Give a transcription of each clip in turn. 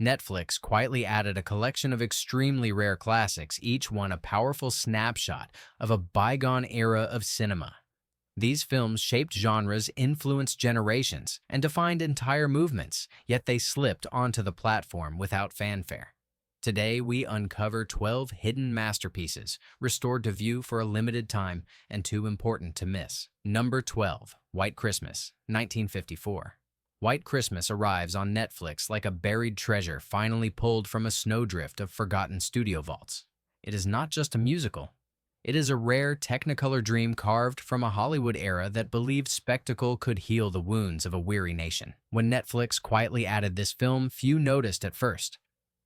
Netflix quietly added a collection of extremely rare classics, each one a powerful snapshot of a bygone era of cinema. These films shaped genres, influenced generations, and defined entire movements, yet they slipped onto the platform without fanfare. Today, we uncover 12 hidden masterpieces, restored to view for a limited time and too important to miss. Number 12, White Christmas, 1954. White Christmas arrives on Netflix like a buried treasure finally pulled from a snowdrift of forgotten studio vaults. It is not just a musical. It is a rare Technicolor dream carved from a Hollywood era that believed spectacle could heal the wounds of a weary nation. When Netflix quietly added this film, few noticed at first.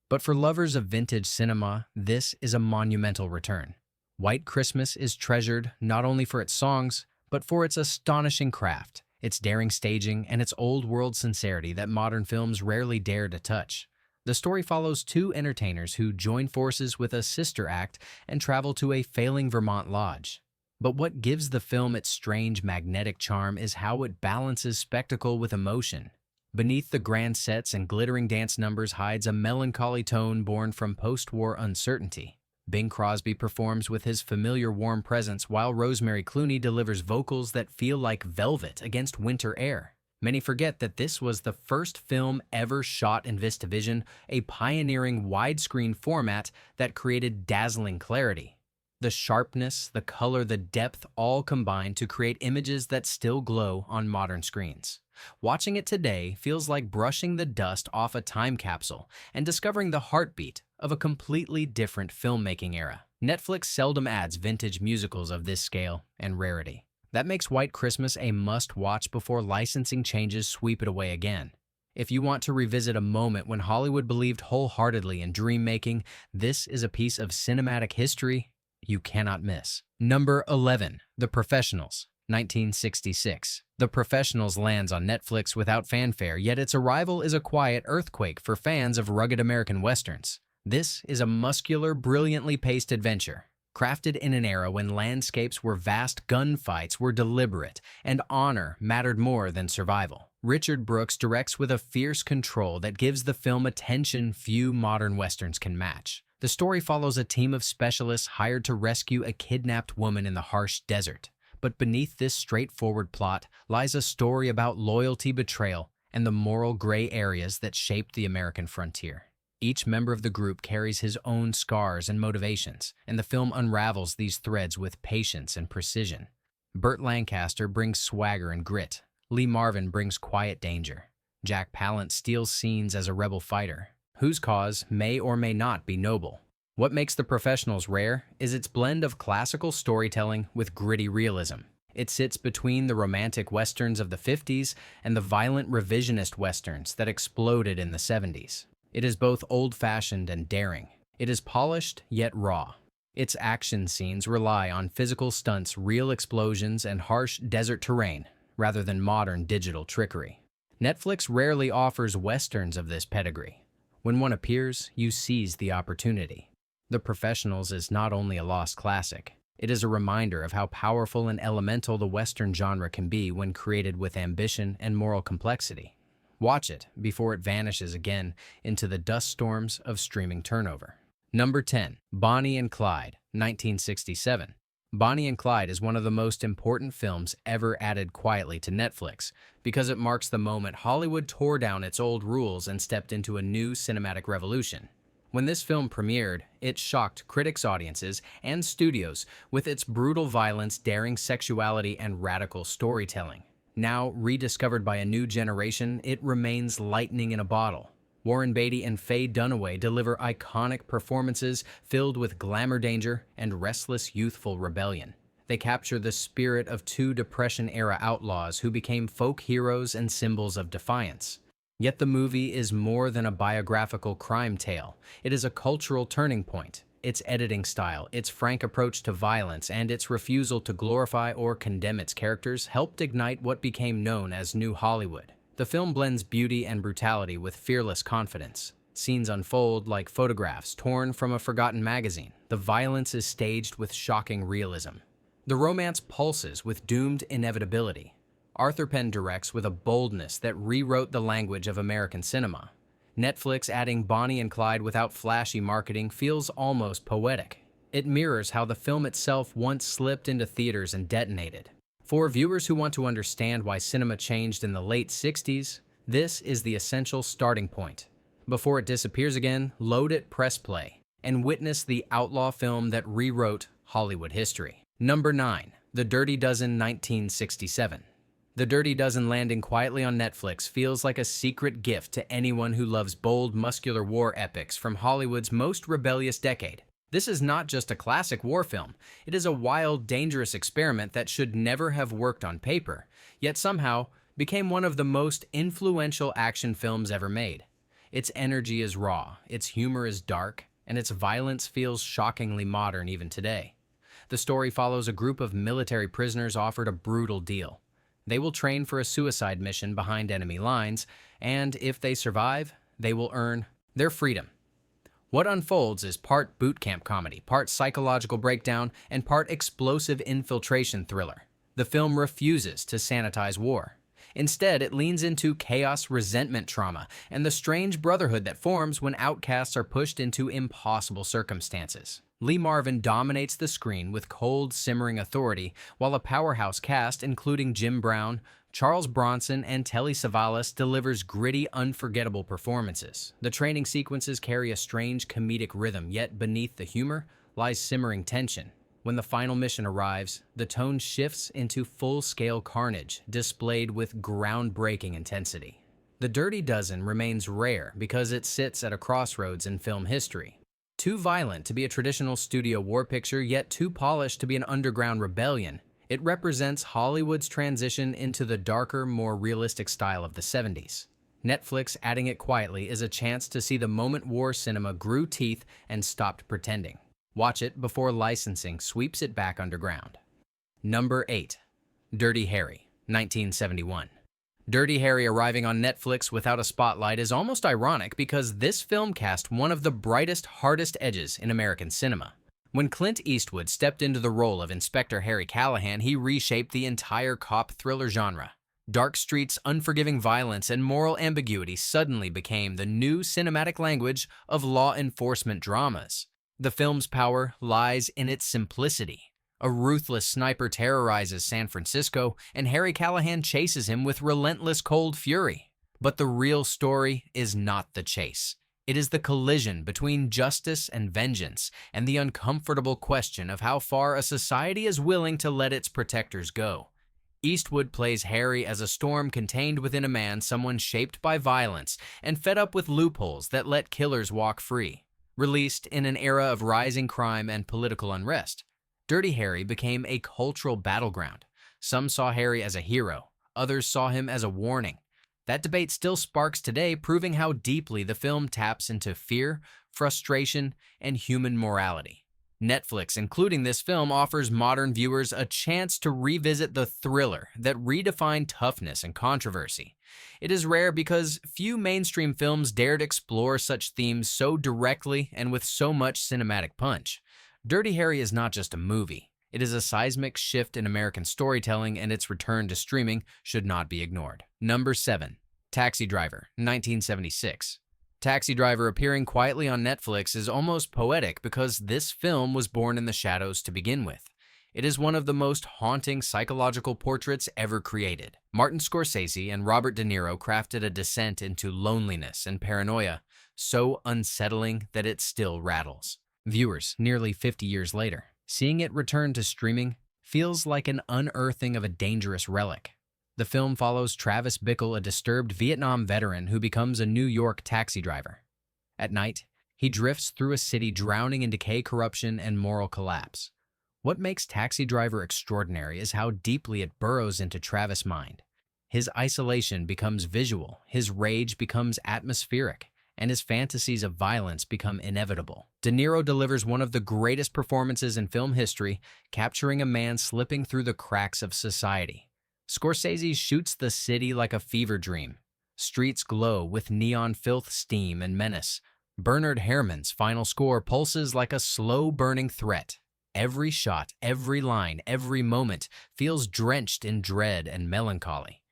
But for lovers of vintage cinema, this is a monumental return. White Christmas is treasured not only for its songs, but for its astonishing craft, its daring staging, and its old-world sincerity that modern films rarely dare to touch. The story follows two entertainers who join forces with a sister act and travel to a failing Vermont lodge. But what gives the film its strange, magnetic charm is how it balances spectacle with emotion. Beneath the grand sets and glittering dance numbers hides a melancholy tone born from post-war uncertainty. Bing Crosby performs with his familiar warm presence while Rosemary Clooney delivers vocals that feel like velvet against winter air. Many forget that this was the first film ever shot in VistaVision, a pioneering widescreen format that created dazzling clarity. The sharpness, the color, the depth all combine to create images that still glow on modern screens. Watching it today feels like brushing the dust off a time capsule and discovering the heartbeat of a completely different filmmaking era. Netflix seldom adds vintage musicals of this scale and rarity. That makes White Christmas a must-watch before licensing changes sweep it away again. If you want to revisit a moment when Hollywood believed wholeheartedly in dream-making, this is a piece of cinematic history you cannot miss. Number 11, The Professionals, 1966. The Professionals lands on Netflix without fanfare, yet its arrival is a quiet earthquake for fans of rugged American westerns. This is a muscular, brilliantly paced adventure, crafted in an era when landscapes were vast, gunfights were deliberate, and honor mattered more than survival. Richard Brooks directs with a fierce control that gives the film a tension few modern westerns can match. The story follows a team of specialists hired to rescue a kidnapped woman in the harsh desert. But beneath this straightforward plot lies a story about loyalty, betrayal, and the moral gray areas that shaped the American frontier. Each member of the group carries his own scars and motivations, and the film unravels these threads with patience and precision. Burt Lancaster brings swagger and grit. Lee Marvin brings quiet danger. Jack Palance steals scenes as a rebel fighter, whose cause may or may not be noble. What makes The Professionals rare is its blend of classical storytelling with gritty realism. It sits between the romantic westerns of the 50s and the violent revisionist westerns that exploded in the 70s. It is both old-fashioned and daring. It is polished yet raw. Its action scenes rely on physical stunts, real explosions, and harsh desert terrain, rather than modern digital trickery. Netflix rarely offers westerns of this pedigree. When one appears, you seize the opportunity. The Professionals is not only a lost classic, it is a reminder of how powerful and elemental the Western genre can be when created with ambition and moral complexity. Watch it before it vanishes again into the dust storms of streaming turnover. Number 10, Bonnie and Clyde, 1967. Bonnie and Clyde is one of the most important films ever added quietly to Netflix because it marks the moment Hollywood tore down its old rules and stepped into a new cinematic revolution. When this film premiered, it shocked critics, audiences, and studios with its brutal violence, daring sexuality, and radical storytelling. Now rediscovered by a new generation, it remains lightning in a bottle. Warren Beatty and Faye Dunaway deliver iconic performances filled with glamour, danger, and restless youthful rebellion. They capture the spirit of two Depression-era outlaws who became folk heroes and symbols of defiance. Yet the movie is more than a biographical crime tale. It is a cultural turning point. Its editing style, its frank approach to violence, and its refusal to glorify or condemn its characters helped ignite what became known as New Hollywood. The film blends beauty and brutality with fearless confidence. Scenes unfold like photographs torn from a forgotten magazine. The violence is staged with shocking realism. The romance pulses with doomed inevitability. Arthur Penn directs with a boldness that rewrote the language of American cinema. Netflix adding Bonnie and Clyde without flashy marketing feels almost poetic. It mirrors how the film itself once slipped into theaters and detonated. For viewers who want to understand why cinema changed in the late 60s, this is the essential starting point. Before it disappears again, load it, press play, and witness the outlaw film that rewrote Hollywood history. Number 9. The Dirty Dozen, 1967. The Dirty Dozen landing quietly on Netflix feels like a secret gift to anyone who loves bold, muscular war epics from Hollywood's most rebellious decade. This is not just a classic war film. It is a wild, dangerous experiment that should never have worked on paper, yet somehow became one of the most influential action films ever made. Its energy is raw, its humor is dark, and its violence feels shockingly modern even today. The story follows a group of military prisoners offered a brutal deal. They will train for a suicide mission behind enemy lines, and if they survive, they will earn their freedom. What unfolds is part boot camp comedy, part psychological breakdown, and part explosive infiltration thriller. The film refuses to sanitize war. Instead, it leans into chaos, resentment, trauma, and the strange brotherhood that forms when outcasts are pushed into impossible circumstances. Lee Marvin dominates the screen with cold, simmering authority, while a powerhouse cast including Jim Brown, Charles Bronson, and Telly Savalas delivers gritty, unforgettable performances. The training sequences carry a strange comedic rhythm, yet beneath the humor lies simmering tension. When the final mission arrives, the tone shifts into full-scale carnage, displayed with groundbreaking intensity. The Dirty Dozen remains rare because it sits at a crossroads in film history. Too violent to be a traditional studio war picture, yet too polished to be an underground rebellion, it represents Hollywood's transition into the darker, more realistic style of the 70s. Netflix adding it quietly is a chance to see the moment war cinema grew teeth and stopped pretending. Watch it before licensing sweeps it back underground. Number 8. Dirty Harry, 1971. Dirty Harry arriving on Netflix without a spotlight is almost ironic because this film cast one of the brightest, hardest edges in American cinema. When Clint Eastwood stepped into the role of Inspector Harry Callahan, he reshaped the entire cop thriller genre. Dark streets, unforgiving violence, and moral ambiguity suddenly became the new cinematic language of law enforcement dramas. The film's power lies in its simplicity. A ruthless sniper terrorizes San Francisco, and Harry Callahan chases him with relentless cold fury. But the real story is not the chase. It is the collision between justice and vengeance, and the uncomfortable question of how far a society is willing to let its protectors go. Eastwood plays Harry as a storm contained within a man, someone shaped by violence and fed up with loopholes that let killers walk free. Released in an era of rising crime and political unrest, Dirty Harry became a cultural battleground. Some saw Harry as a hero, others saw him as a warning. That debate still sparks today, proving how deeply the film taps into fear, frustration, and human morality. Netflix, including this film, offers modern viewers a chance to revisit the thriller that redefined toughness and controversy. It is rare because few mainstream films dared explore such themes so directly and with so much cinematic punch. Dirty Harry is not just a movie. It is a seismic shift in American storytelling, and its return to streaming should not be ignored. Number 7. Taxi Driver, 1976. Taxi Driver appearing quietly on Netflix is almost poetic because this film was born in the shadows to begin with. It is one of the most haunting psychological portraits ever created. Martin Scorsese and Robert De Niro crafted a descent into loneliness and paranoia, so unsettling that it still rattles viewers nearly 50 years later. Seeing it return to streaming feels like an unearthing of a dangerous relic. The film follows Travis Bickle, a disturbed Vietnam veteran who becomes a New York taxi driver. At night, he drifts through a city drowning in decay, corruption, and moral collapse. What makes Taxi Driver extraordinary is how deeply it burrows into Travis' mind. His isolation becomes visual, his rage becomes atmospheric, and his fantasies of violence become inevitable. De Niro delivers one of the greatest performances in film history, capturing a man slipping through the cracks of society. Scorsese shoots the city like a fever dream. Streets glow with neon filth, steam, and menace. Bernard Herrmann's final score pulses like a slow-burning threat. Every shot, every line, every moment feels drenched in dread and melancholy.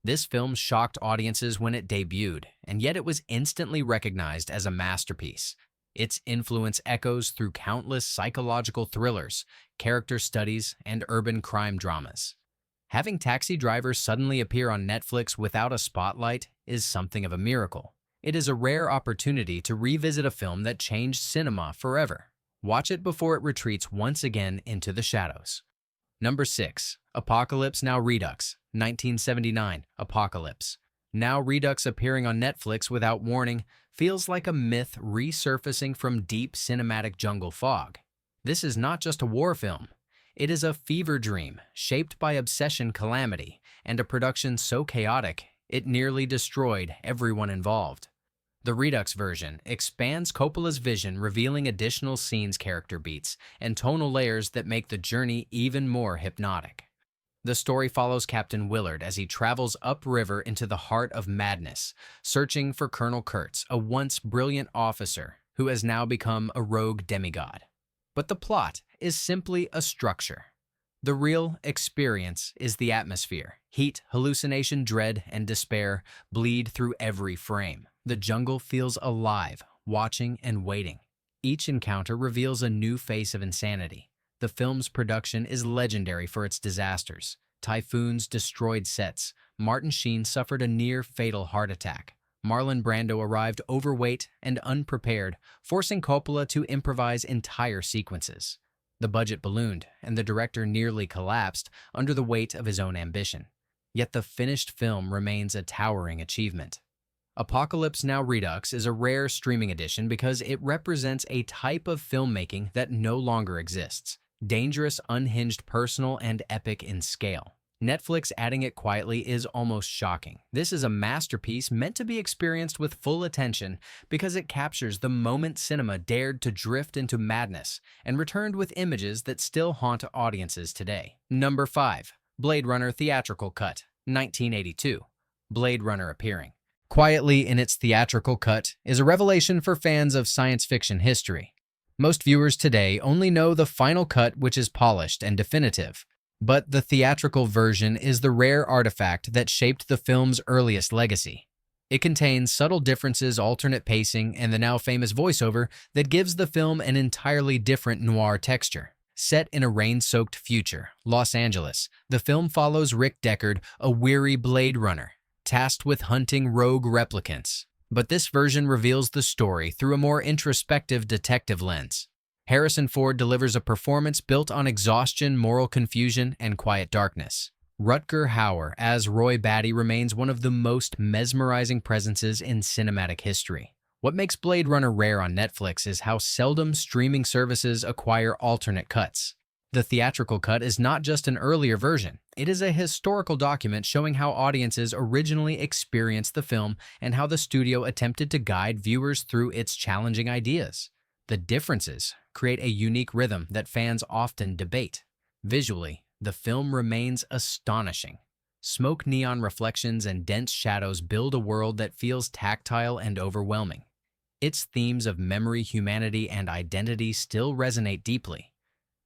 This film shocked audiences when it debuted, and yet it was instantly recognized as a masterpiece. Its influence echoes through countless psychological thrillers, character studies, and urban crime dramas. Having Taxi Driver suddenly appear on Netflix without a spotlight is something of a miracle. It is a rare opportunity to revisit a film that changed cinema forever. Watch it before it retreats once again into the shadows. Number 6. Apocalypse Now Redux, 1979, Apocalypse. Now Redux appearing on Netflix without warning feels like a myth resurfacing from deep cinematic jungle fog. This is not just a war film. It is a fever dream shaped by obsession calamity and a production so chaotic it nearly destroyed everyone involved. The Redux version expands Coppola's vision, revealing additional scenes, character beats, and tonal layers that make the journey even more hypnotic. The story follows Captain Willard as he travels upriver into the heart of madness, searching for Colonel Kurtz, a once brilliant officer who has now become a rogue demigod. But the plot is simply a structure. The real experience is the atmosphere. Heat, hallucination, dread, and despair bleed through every frame. The jungle feels alive, watching and waiting. Each encounter reveals a new face of insanity. The film's production is legendary for its disasters. Typhoons destroyed sets. Martin Sheen suffered a near-fatal heart attack. Marlon Brando arrived overweight and unprepared, forcing Coppola to improvise entire sequences. The budget ballooned, and the director nearly collapsed under the weight of his own ambition. Yet the finished film remains a towering achievement. Apocalypse Now Redux is a rare streaming edition because it represents a type of filmmaking that no longer exists. Dangerous, unhinged, personal, and epic in scale. Netflix adding it quietly is almost shocking. This is a masterpiece meant to be experienced with full attention because it captures the moment cinema dared to drift into madness and returned with images that still haunt audiences today. Number 5. Blade Runner Theatrical Cut, 1982. Blade Runner appearing quietly in its theatrical cut is a revelation for fans of science fiction history. Most viewers today only know the final cut, which is polished and definitive. But the theatrical version is the rare artifact that shaped the film's earliest legacy. It contains subtle differences, alternate pacing, and the now famous voiceover that gives the film an entirely different noir texture. Set in a rain-soaked future, Los Angeles, the film follows Rick Deckard, a weary Blade Runner, tasked with hunting rogue replicants. But this version reveals the story through a more introspective detective lens. Harrison Ford delivers a performance built on exhaustion, moral confusion, and quiet darkness. Rutger Hauer as Roy Batty remains one of the most mesmerizing presences in cinematic history. What makes Blade Runner rare on Netflix is how seldom streaming services acquire alternate cuts. The theatrical cut is not just an earlier version. It is a historical document showing how audiences originally experienced the film and how the studio attempted to guide viewers through its challenging ideas. The differences create a unique rhythm that fans often debate. Visually, the film remains astonishing. Smoke, neon reflections, and dense shadows build a world that feels tactile and overwhelming. Its themes of memory, humanity, and identity still resonate deeply.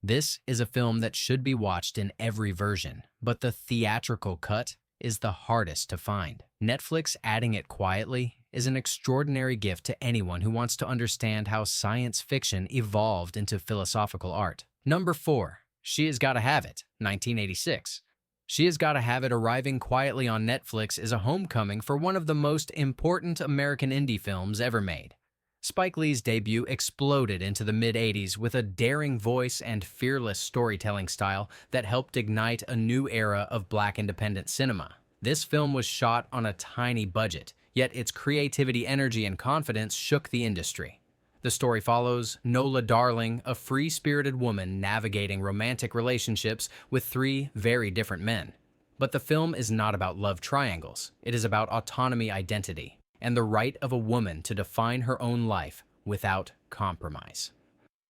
This is a film that should be watched in every version, but the theatrical cut is the hardest to find. Netflix adding it quietly is an extraordinary gift to anyone who wants to understand how science fiction evolved into philosophical art. Number 4. She Has Gotta Have It, 1986. She Has Gotta Have It arriving quietly on Netflix is a homecoming for one of the most important American indie films ever made. Spike Lee's debut exploded into the mid-80s with a daring voice and fearless storytelling style that helped ignite a new era of Black independent cinema. This film was shot on a tiny budget, yet its creativity, energy, and confidence shook the industry. The story follows Nola Darling, a free-spirited woman navigating romantic relationships with 3 very different men. But the film is not about love triangles. It is about autonomy, identity, and the right of a woman to define her own life without compromise.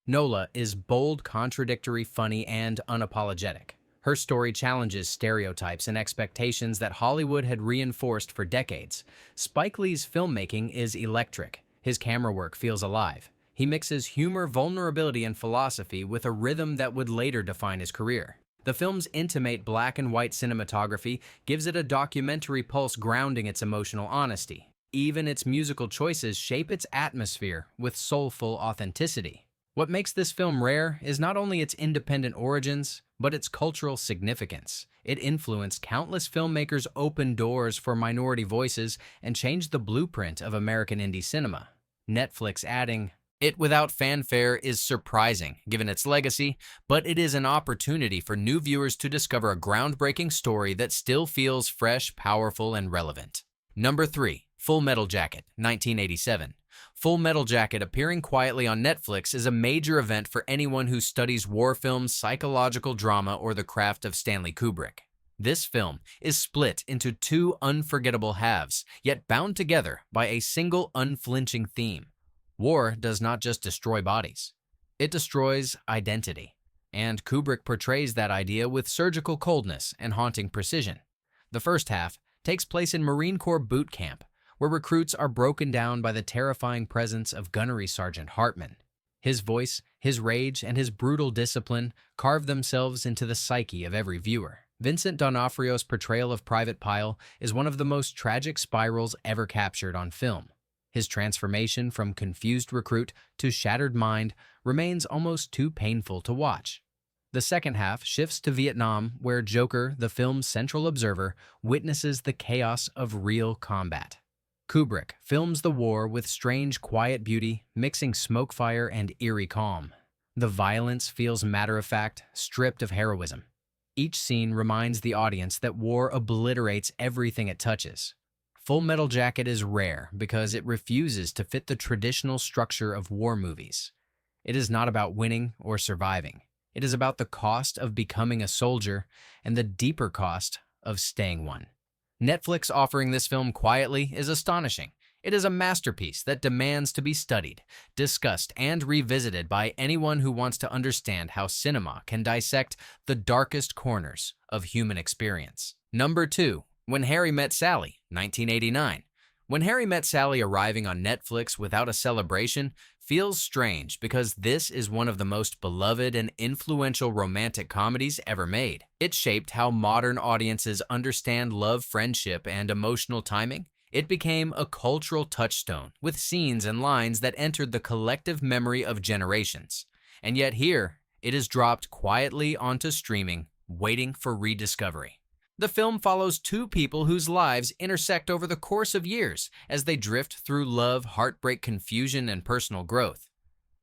Nola is bold, contradictory, funny, and unapologetic. Her story challenges stereotypes and expectations that Hollywood had reinforced for decades. Spike Lee's filmmaking is electric. His camera work feels alive. He mixes humor, vulnerability, and philosophy with a rhythm that would later define his career. The film's intimate black and white cinematography gives it a documentary pulse grounding its emotional honesty. Even its musical choices shape its atmosphere with soulful authenticity. What makes this film rare is not only its independent origins, but its cultural significance. It influenced countless filmmakers, opened doors for minority voices, and changed the blueprint of American indie cinema. Netflix adding, "It without fanfare is surprising, given its legacy, but it is an opportunity for new viewers to discover a groundbreaking story that still feels fresh, powerful, and relevant." Number 3. Full Metal Jacket, 1987. Full Metal Jacket appearing quietly on Netflix is a major event for anyone who studies war films, psychological drama, or the craft of Stanley Kubrick. This film is split into two unforgettable halves, yet bound together by a single unflinching theme. War does not just destroy bodies, it destroys identity. And Kubrick portrays that idea with surgical coldness and haunting precision. The first half takes place in Marine Corps boot camp, where recruits are broken down by the terrifying presence of Gunnery Sergeant Hartman. His voice, his rage, and his brutal discipline carve themselves into the psyche of every viewer. Vincent D'Onofrio's portrayal of Private Pyle is one of the most tragic spirals ever captured on film. His transformation from confused recruit to shattered mind remains almost too painful to watch. The second half shifts to Vietnam, where Joker, the film's central observer, witnesses the chaos of real combat. Kubrick films the war with strange, quiet beauty, mixing smoke fire and eerie calm. The violence feels matter-of-fact, stripped of heroism. Each scene reminds the audience that war obliterates everything it touches. Full Metal Jacket is rare because it refuses to fit the traditional structure of war movies. It is not about winning or surviving. It is about the cost of becoming a soldier and the deeper cost of staying one. Netflix offering this film quietly is astonishing. It is a masterpiece that demands to be studied, discussed, and revisited by anyone who wants to understand how cinema can dissect the darkest corners of human experience. Number 2. When Harry Met Sally, 1989. When Harry Met Sally arriving on Netflix without a celebration feels strange because this is one of the most beloved and influential romantic comedies ever made. It shaped how modern audiences understand love, friendship, and emotional timing. It became a cultural touchstone with scenes and lines that entered the collective memory of generations. And yet here, it is dropped quietly onto streaming, waiting for rediscovery. The film follows two people whose lives intersect over the course of years as they drift through love, heartbreak, confusion, and personal growth.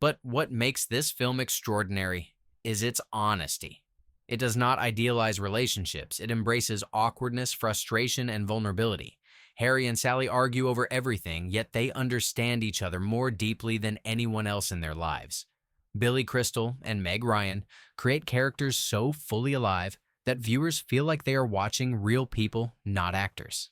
But what makes this film extraordinary is its honesty. It does not idealize relationships. It embraces awkwardness, frustration, and vulnerability. Harry and Sally argue over everything, yet they understand each other more deeply than anyone else in their lives. Billy Crystal and Meg Ryan create characters so fully alive that viewers feel like they are watching real people, not actors.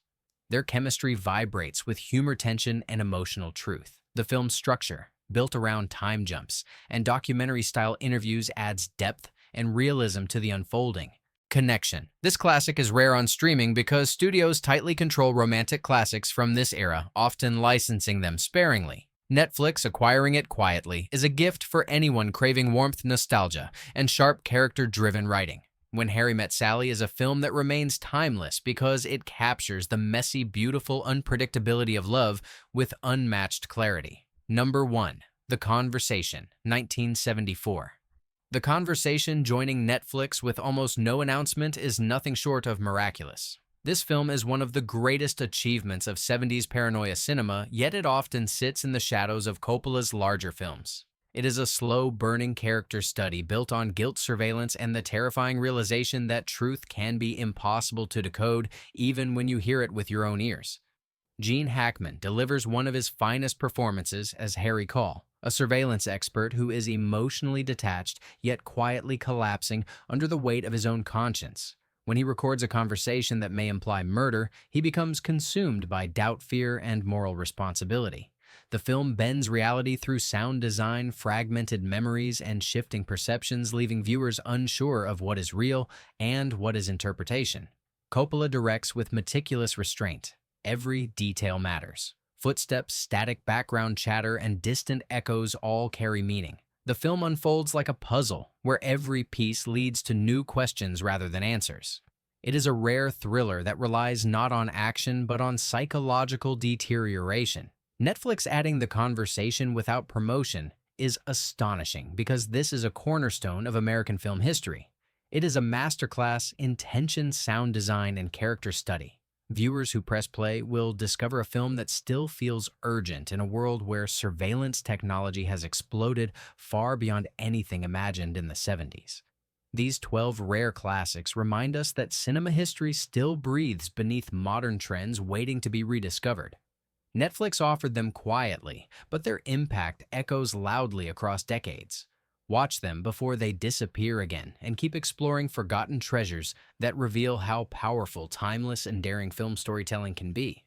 Their chemistry vibrates with humor, tension, and emotional truth. The film's structure, built around time jumps and documentary-style interviews, adds depth and realism to the unfolding. Connection. This classic is rare on streaming because studios tightly control romantic classics from this era, often licensing them sparingly. Netflix acquiring it quietly is a gift for anyone craving warmth, nostalgia, and sharp character-driven writing. When Harry Met Sally is a film that remains timeless because it captures the messy, beautiful unpredictability of love with unmatched clarity. Number 1. The Conversation, 1974. The Conversation joining Netflix with almost no announcement is nothing short of miraculous. This film is one of the greatest achievements of 70s paranoia cinema, yet it often sits in the shadows of Coppola's larger films. It is a slow-burning character study built on guilt, surveillance, and the terrifying realization that truth can be impossible to decode even when you hear it with your own ears. Gene Hackman delivers one of his finest performances as Harry Call, a surveillance expert who is emotionally detached yet quietly collapsing under the weight of his own conscience. When he records a conversation that may imply murder, he becomes consumed by doubt, fear, and moral responsibility. The film bends reality through sound design, fragmented memories, and shifting perceptions, leaving viewers unsure of what is real and what is interpretation. Coppola directs with meticulous restraint. Every detail matters. Footsteps, static background chatter, and distant echoes all carry meaning. The film unfolds like a puzzle, where every piece leads to new questions rather than answers. It is a rare thriller that relies not on action but on psychological deterioration. Netflix adding the conversation without promotion is astonishing because this is a cornerstone of American film history. It is a masterclass in tension, sound design, and character study. Viewers who press play will discover a film that still feels urgent in a world where surveillance technology has exploded far beyond anything imagined in the 70s. These 12 rare classics remind us that cinema history still breathes beneath modern trends waiting to be rediscovered. Netflix offered them quietly, but their impact echoes loudly across decades. Watch them before they disappear again and keep exploring forgotten treasures that reveal how powerful timeless and daring film storytelling can be.